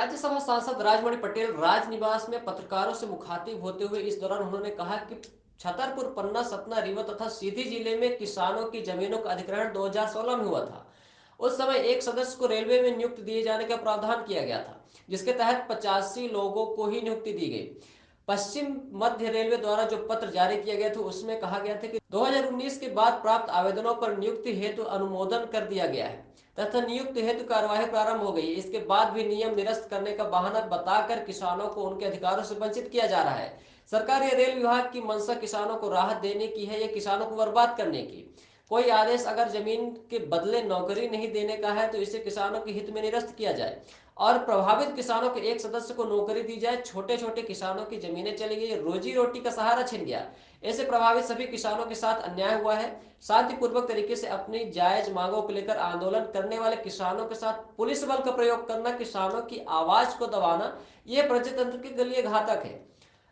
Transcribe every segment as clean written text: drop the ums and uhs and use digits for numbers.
राज्यसभा सांसद राजमणि पटेल राजनिवास में पत्रकारों से मुखातिब होते हुए इस दौरान उन्होंने कहा कि छतरपुर, पन्ना, सतना, रीवा तथा सीधी जिले में किसानों की जमीनों का अधिग्रहण 2016 में हुआ था। उस समय एक सदस्य को रेलवे में नियुक्त दिए जाने का प्रावधान किया गया था, जिसके तहत 85 लोगों को ही नियुक्ति दी गई। पश्चिम मध्य रेलवे द्वारा जो पत्र जारी किया गया था उसमें कहा गया था कि 2019 के बाद प्राप्त आवेदनों पर नियुक्ति हेतु अनुमोदन कर दिया गया है तथा नियुक्ति हेतु कार्यवाही प्रारंभ हो गई। इसके बाद भी नियम निरस्त करने का बहाना बताकर किसानों को उनके अधिकारों से वंचित किया जा रहा है। सरकार या रेल विभाग की मंशा किसानों को राहत देने की है या किसानों को बर्बाद करने की। कोई आदेश अगर जमीन के बदले नौकरी नहीं देने का है तो इसे किसानों के हित में निरस्त किया जाए और प्रभावित किसानों के एक सदस्य को नौकरी दी जाए। छोटे छोटे किसानों की जमीनें चली गई, रोजी रोटी का सहारा छिन गया। ऐसे प्रभावित सभी किसानों के साथ अन्याय हुआ है। शांतिपूर्वक तरीके से अपनी जायज मांगों को लेकर आंदोलन करने वाले किसानों के साथ पुलिस बल का प्रयोग करना, किसानों की आवाज को दबाना, यह प्रजातंत्र के लिए घातक है।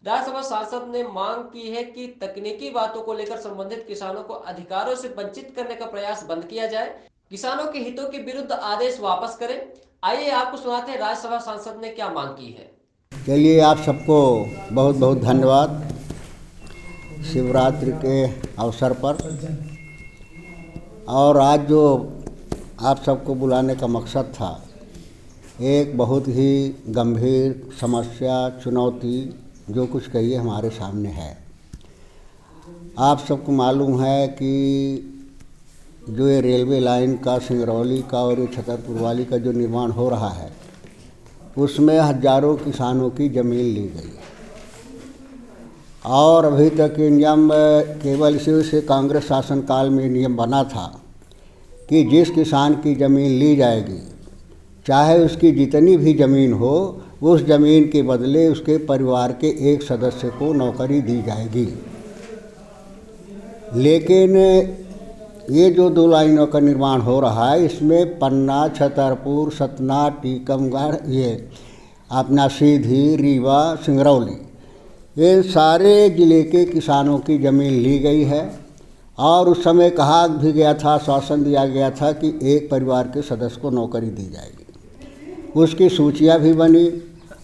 राज्यसभा सांसद ने मांग की है कि तकनीकी बातों को लेकर संबंधित किसानों को अधिकारों से वंचित करने का प्रयास बंद किया जाए, किसानों के हितों के विरुद्ध आदेश वापस करें। आइए आपको सुनाते हैं राज्यसभा सांसद ने क्या मांग की है। चलिए, आप सबको बहुत बहुत धन्यवाद। शिवरात्रि के अवसर पर और आज जो आप सबको बुलाने का मकसद था, एक बहुत ही गंभीर समस्या, चुनौती, जो कुछ कहिए हमारे सामने है। आप सबको मालूम है कि जो ये रेलवे लाइन का, सिंगरौली का और ये छतरपुर वाली का जो निर्माण हो रहा है, उसमें हजारों किसानों की ज़मीन ली गई और अभी तक ये नियम केवल इसी से कांग्रेस शासनकाल में नियम बना था कि जिस किसान की ज़मीन ली जाएगी, चाहे उसकी जितनी भी ज़मीन हो, उस ज़मीन के बदले उसके परिवार के एक सदस्य को नौकरी दी जाएगी। लेकिन ये जो दो लाइनों का निर्माण हो रहा है, इसमें पन्ना, छतरपुर, सतना, टीकमगढ़, ये अपना सीधी, रीवा, सिंगरौली, ये सारे ज़िले के किसानों की ज़मीन ली गई है और उस समय कहा भी गया था, आश्वासन दिया गया था कि एक परिवार के सदस्य को नौकरी दी जाएगी। उसकी सूचियाँ भी बनी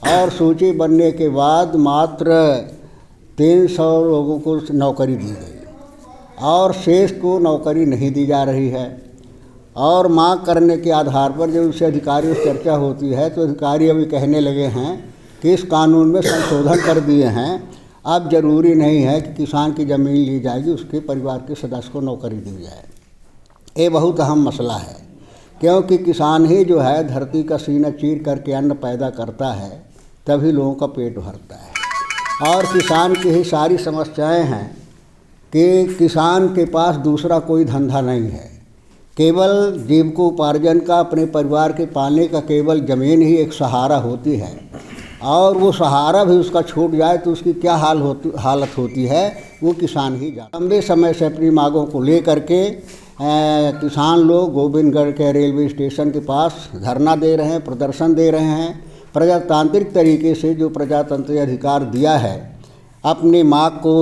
और सूची बनने के बाद मात्र 300 लोगों को नौकरी दी गई और शेष को नौकरी नहीं दी जा रही है। और मांग करने के आधार पर जब उससे अधिकारियों से चर्चा होती है तो अधिकारी अभी कहने लगे हैं कि इस कानून में संशोधन कर दिए हैं, अब ज़रूरी नहीं है कि किसान की ज़मीन ली जाएगी, उसके परिवार के सदस्य को नौकरी दी जाए। ये बहुत अहम मसला है, क्योंकि किसान ही जो है धरती का सीना चीर करके अन्न पैदा करता है, तभी लोगों का पेट भरता है। और किसान की ही सारी समस्याएं हैं कि किसान के पास दूसरा कोई धंधा नहीं है, केवल जीविकोपार्जन का, अपने परिवार के पालने का केवल ज़मीन ही एक सहारा होती है। और वो सहारा भी उसका छूट जाए तो उसकी क्या हालत होती है, वो किसान ही जाने। लंबे समय से अपनी मांगों को लेकर के किसान लोग गोविंदगढ़ के रेलवे स्टेशन के पास धरना दे रहे हैं, प्रदर्शन दे रहे हैं। प्रजातांत्रिक तरीके से जो प्रजातंत्र अधिकार दिया है अपनी मांग को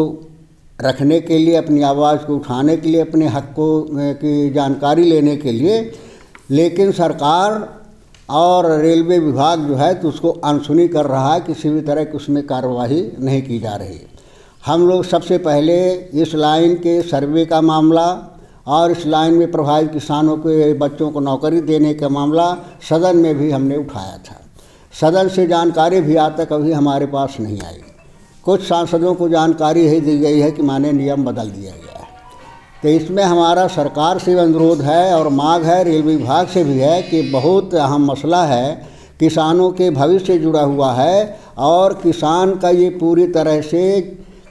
रखने के लिए, अपनी आवाज़ को उठाने के लिए, अपने हक को की जानकारी लेने के लिए, लेकिन सरकार और रेलवे विभाग जो है तो उसको अनसुनी कर रहा है, किसी भी तरह की उसमें कार्यवाही नहीं की जा रही। हम लोग सबसे पहले इस लाइन के सर्वे का मामला और इस लाइन में प्रभावित किसानों के बच्चों को नौकरी देने का मामला सदन में भी हमने उठाया था। सदन से जानकारी भी आज तक अभी हमारे पास नहीं आई। कुछ सांसदों को जानकारी ही दी गई है कि माने नियम बदल दिया गया है। तो इसमें हमारा सरकार से अनुरोध है और मांग है, रेलवे विभाग से भी है कि बहुत अहम मसला है, किसानों के भविष्य से जुड़ा हुआ है और किसान का ये पूरी तरह से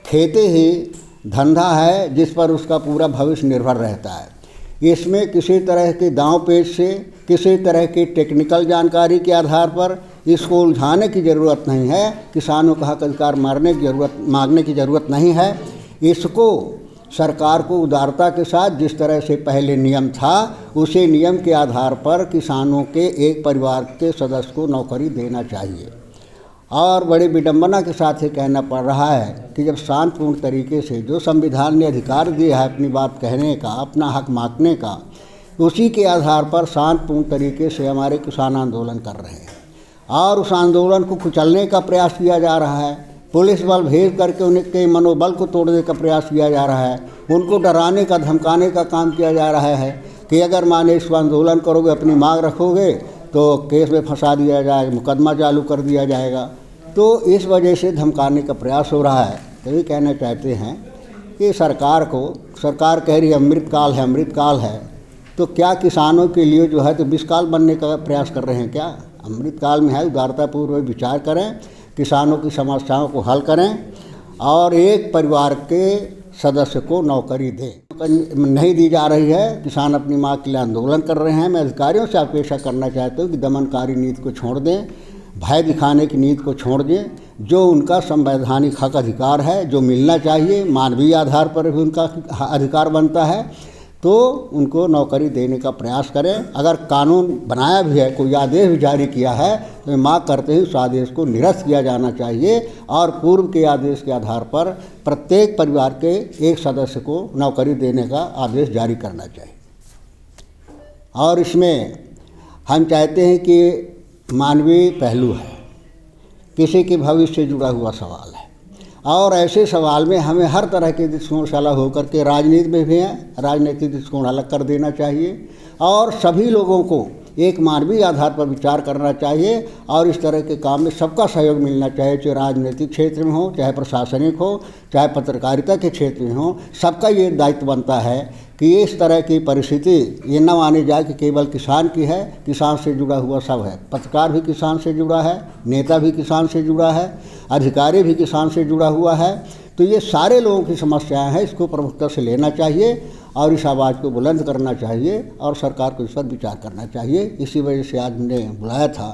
खेती ही धंधा है जिस पर उसका पूरा भविष्य निर्भर रहता है। इसमें किसी तरह के दांव पेच से, किसी तरह की टेक्निकल जानकारी के आधार पर इसको उलझाने की ज़रूरत नहीं है। किसानों का हक अधिकार मांगने की ज़रूरत नहीं है। इसको सरकार को उदारता के साथ, जिस तरह से पहले नियम था उसी नियम के आधार पर किसानों के एक परिवार के सदस्य को नौकरी देना चाहिए। और बड़ी विडंबना के साथ ये कहना पड़ रहा है कि जब शांतिपूर्ण तरीके से जो संविधान ने अधिकार दिया है अपनी बात कहने का, अपना हक मांगने का, उसी के आधार पर शांतिपूर्ण तरीके से हमारे किसान आंदोलन कर रहे हैं। और उस आंदोलन को कुचलने का प्रयास किया जा रहा है। पुलिस बल भेज करके उनके मनोबल को तोड़ने का प्रयास किया जा रहा है। उनको डराने का धमकाने का काम किया जा रहा है कि अगर माने इस आंदोलन करोगे, अपनी मांग रखोगे तो केस में फंसा दिया जाएगा, मुकदमा चालू कर दिया जाएगा। तो इस वजह से धमकाने का प्रयास हो रहा है। तो ये कहना चाहते हैं कि सरकार कह रही है अमृतकाल है, अमृतकाल है, तो क्या किसानों के लिए जो है तो विषकाल बनने का प्रयास कर रहे हैं क्या? अमृतकाल में है उदारतापूर्वक विचार करें, किसानों की समस्याओं को हल करें और एक परिवार के सदस्य को नौकरी दें। नहीं दी जा रही है, किसान अपनी मांग के लिए आंदोलन कर रहे हैं। मैं अधिकारियों से अपेक्षा करना चाहता हूँ कि दमनकारी नीति को छोड़ दें, भय दिखाने की नीति को छोड़ दें। जो उनका संवैधानिक हक अधिकार है, जो मिलना चाहिए, मानवीय आधार पर भी उनका अधिकार बनता है, तो उनको नौकरी देने का प्रयास करें। अगर कानून बनाया भी है, कोई आदेश भी जारी किया है, तो मांग करते ही उस आदेश को निरस्त किया जाना चाहिए और पूर्व के आदेश के आधार पर प्रत्येक परिवार के एक सदस्य को नौकरी देने का आदेश जारी करना चाहिए। और इसमें हम चाहते हैं कि मानवीय पहलू है, किसी के भविष्य से जुड़ा हुआ सवाल है और ऐसे सवाल में हमें हर तरह के दृष्टिकोण से अलग होकर के राजनीति में भी हैं, राजनीतिक दृष्टिकोण अलग कर देना चाहिए और सभी लोगों को एक मानवीय आधार पर विचार करना चाहिए और इस तरह के काम में सबका सहयोग मिलना चाहिए, चाहे राजनीतिक क्षेत्र में हो, चाहे प्रशासनिक हो, चाहे पत्रकारिता के क्षेत्र में हो। सबका ये दायित्व बनता है कि इस तरह की परिस्थिति ये न मानी जाए कि केवल किसान की है, किसान से जुड़ा हुआ सब है। पत्रकार भी किसान से जुड़ा है, नेता भी किसान से जुड़ा है, अधिकारी भी किसान से जुड़ा हुआ है। तो ये सारे लोगों की समस्याएं हैं, इसको प्रमुखता से लेना चाहिए और इस आवाज़ को बुलंद करना चाहिए और सरकार को इस पर विचार करना चाहिए। इसी वजह से आज हमने बुलाया था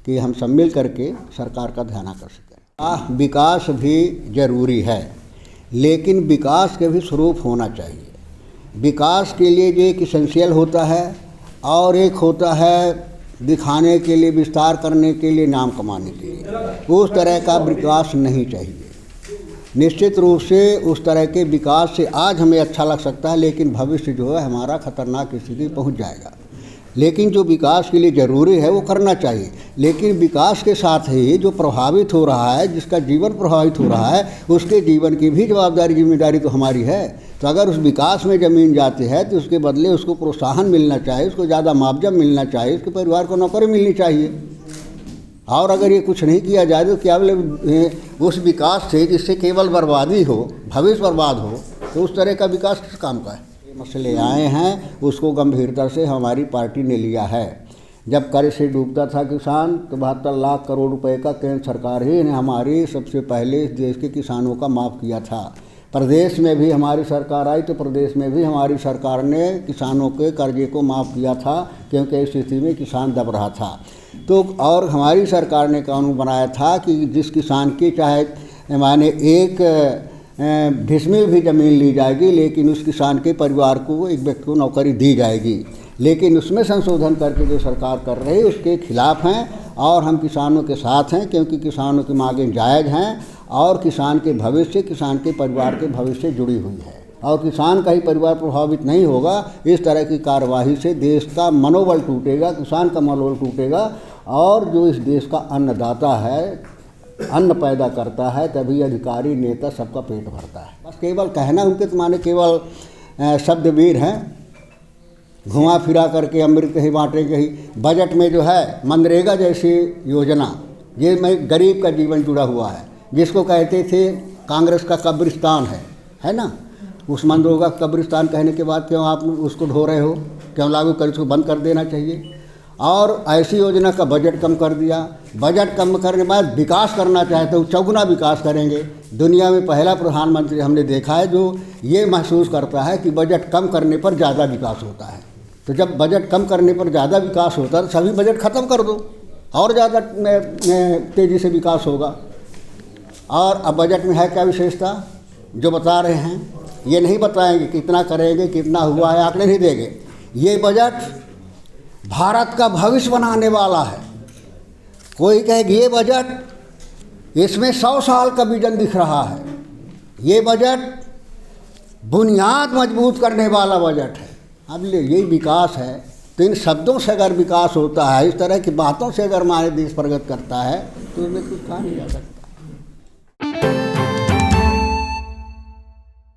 कि हम सब मिल करके सरकार का ध्यान आकर्षित करें। विकास भी ज़रूरी है, लेकिन विकास के भी स्वरूप होना चाहिए। विकास के लिए जो एक इसेंशियल होता है और एक होता है दिखाने के लिए, विस्तार करने के लिए, नाम कमाने के लिए। उस तरह का विकास नहीं चाहिए। निश्चित रूप से उस तरह के विकास से आज हमें अच्छा लग सकता है, लेकिन भविष्य जो है हमारा खतरनाक स्थिति पहुंच जाएगा। लेकिन जो विकास के लिए ज़रूरी है वो करना चाहिए, लेकिन विकास के साथ ही जो प्रभावित हो रहा है, जिसका जीवन प्रभावित हो रहा है, उसके जीवन की भी जवाबदारी जिम्मेदारी तो हमारी है। तो अगर उस विकास में ज़मीन जाती है तो उसके बदले उसको प्रोत्साहन मिलना चाहिए, उसको ज़्यादा मुआवजा मिलना चाहिए, उसके परिवार को नौकरी मिलनी चाहिए। और अगर ये कुछ नहीं किया जाए तो क्या बोले उस विकास से जिससे केवल बर्बादी हो, भविष्य बर्बाद हो, तो उस तरह का विकास किस काम का है? ये मसले आए हैं, उसको गंभीरता से हमारी पार्टी ने लिया है। जब कर्ज से डूबता था किसान तो 72 लाख करोड़ रुपए का केंद्र सरकार ही ने हमारी सबसे पहले इस देश के किसानों का माफ़ किया था। प्रदेश में भी हमारी सरकार आई तो प्रदेश में भी हमारी सरकार ने किसानों के कर्जे को माफ़ किया था, क्योंकि इस स्थिति में किसान दब रहा था। तो और हमारी सरकार ने कानून बनाया था कि जिस किसान की चाहे माने एक डिसमिल भी ज़मीन ली जाएगी, लेकिन उस किसान के परिवार को, एक व्यक्ति को नौकरी दी जाएगी। लेकिन उसमें संशोधन करके जो सरकार कर रही है उसके खिलाफ हैं और हम किसानों के साथ हैं, क्योंकि किसानों की मांगें जायज़ हैं और किसान के भविष्य, किसान के परिवार के भविष्य से जुड़ी हुई है और किसान का ही परिवार प्रभावित नहीं होगा। इस तरह की कार्यवाही से देश का मनोबल टूटेगा, किसान का मनोबल टूटेगा और जो इस देश का अन्नदाता है, अन्न पैदा करता है, तभी अधिकारी, नेता सबका पेट भरता है। बस केवल कहना उनके तो माने केवल शब्दवीर हैं, घुमा फिरा करके अमृत कहीं बांटेंगे ही। बजट में जो है मनरेगा जैसी योजना, ये में गरीब का जीवन जुड़ा हुआ है, जिसको कहते थे कांग्रेस का कब्रिस्तान है ना। उस मनरेगा कब्रिस्तान कहने के बाद क्यों आप उसको ढो रहे हो? क्यों लागू कर, उसको बंद कर देना चाहिए। और ऐसी योजना का बजट कम कर दिया। बजट कम करने के बाद विकास करना चाहते हो, चौगुना विकास करेंगे। दुनिया में पहला प्रधानमंत्री हमने देखा है जो ये महसूस करता है कि बजट कम करने पर ज़्यादा विकास होता है। तो जब बजट कम करने पर ज़्यादा विकास होता है तो सभी बजट ख़त्म कर दो और ज़्यादा तेज़ी से विकास होगा। और अब बजट में है क्या विशेषता जो बता रहे हैं? ये नहीं बताएंगे कितना करेंगे, कितना हुआ है, आंकड़े नहीं देंगे। ये बजट भारत का भविष्य बनाने वाला है। कोई कहेगा ये बजट, इसमें 100 साल का विजन दिख रहा है। ये बजट बुनियाद मजबूत करने वाला बजट है। अब यही विकास है, तो इन शब्दों से अगर विकास होता है, इस तरह की बातों से अगर हमारे देश प्रगति करता है, तो उसमें कुछ कहा नहीं जा सकता।